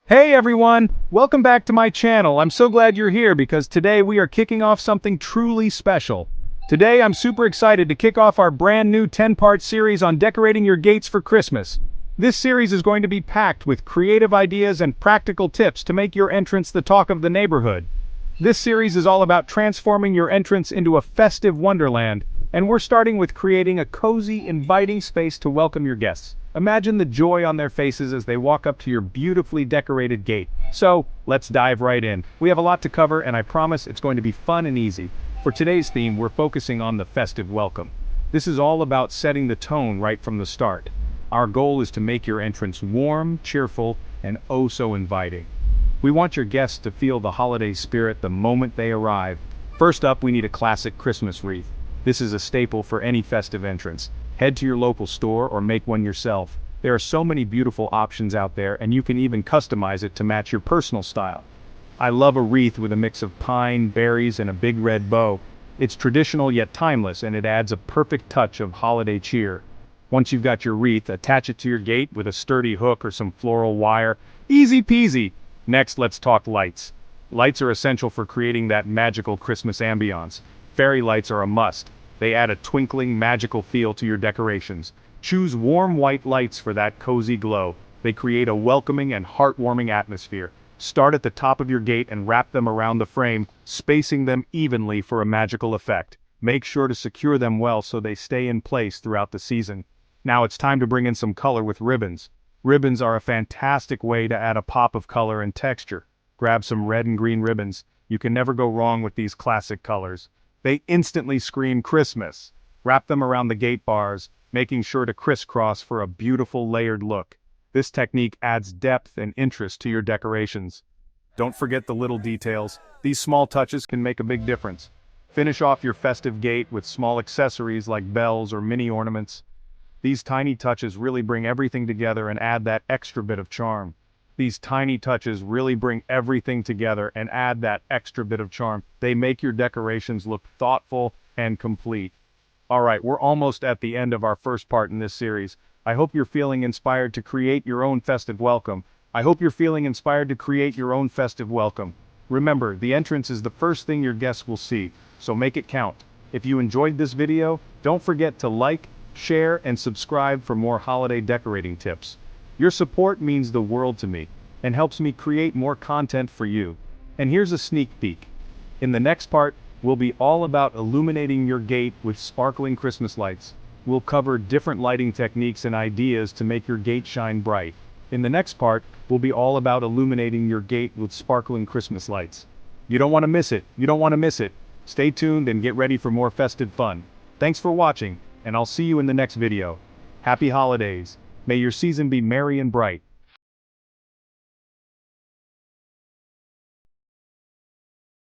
Hey everyone! Welcome back to my channel. I'm so glad you're here because today we are kicking off something truly special. Today I'm super excited to kick off our brand new 10-part series on decorating your gates for Christmas. This series is going to be packed with creative ideas and practical tips to make your entrance the talk of the neighborhood. This series is all about transforming your entrance into a festive wonderland, and we're starting with creating a cozy, inviting space to welcome your guests. Imagine the joy on their faces as they walk up to your beautifully decorated gate. So, let's dive right in. We have a lot to cover and I promise it's going to be fun and easy. For today's theme, we're focusing on the festive welcome. This is all about setting the tone right from the start. Our goal is to make your entrance warm, cheerful, and oh so inviting. We want your guests to feel the holiday spirit the moment they arrive. First up, we need a classic Christmas wreath. This is a staple for any festive entrance. Head to your local store or make one yourself. There are so many beautiful options out there and you can even customize it to match your personal style. I love a wreath with a mix of pine, berries, and a big red bow. It's traditional yet timeless and it adds a perfect touch of holiday cheer. Once you've got your wreath, attach it to your gate with a sturdy hook or some floral wire. Easy peasy! Next, let's talk lights. Lights are essential for creating that magical Christmas ambiance. Fairy lights are a must. They add a twinkling, magical feel to your decorations. Choose warm white lights for that cozy glow. They create a welcoming and heartwarming atmosphere. Start at the top of your gate and wrap them around the frame, spacing them evenly for a magical effect. Make sure to secure them well so they stay in place throughout the season. Now it's time to bring in some color with ribbons. Ribbons are a fantastic way to add a pop of color and texture. Grab some red and green ribbons. You can never go wrong with these classic colors. They instantly scream Christmas. Wrap them around the gate bars, making sure to crisscross for a beautiful layered look. This technique adds depth and interest to your decorations. Don't forget the little details. These small touches can make a big difference. Finish off your festive gate with small accessories like bells or mini ornaments. These tiny touches really bring everything together and add that extra bit of charm. These tiny touches really bring everything together and add that extra bit of charm. They make your decorations look thoughtful and complete. Alright, we're almost at the end of our first part in this series. I hope you're feeling inspired to create your own festive welcome. Remember, the entrance is the first thing your guests will see, so make it count. If you enjoyed this video, don't forget to like, share, and subscribe for more holiday decorating tips. Your support means the world to me, and helps me create more content for you. And here's a sneak peek. In the next part, we'll be all about illuminating your gate with sparkling Christmas lights. We'll cover different lighting techniques and ideas to make your gate shine bright. In the next part, we'll be all about illuminating your gate with sparkling Christmas lights. You don't want to miss it. Stay tuned and get ready for more festive fun. Thanks for watching, and I'll see you in the next video. Happy holidays. May your season be merry and bright.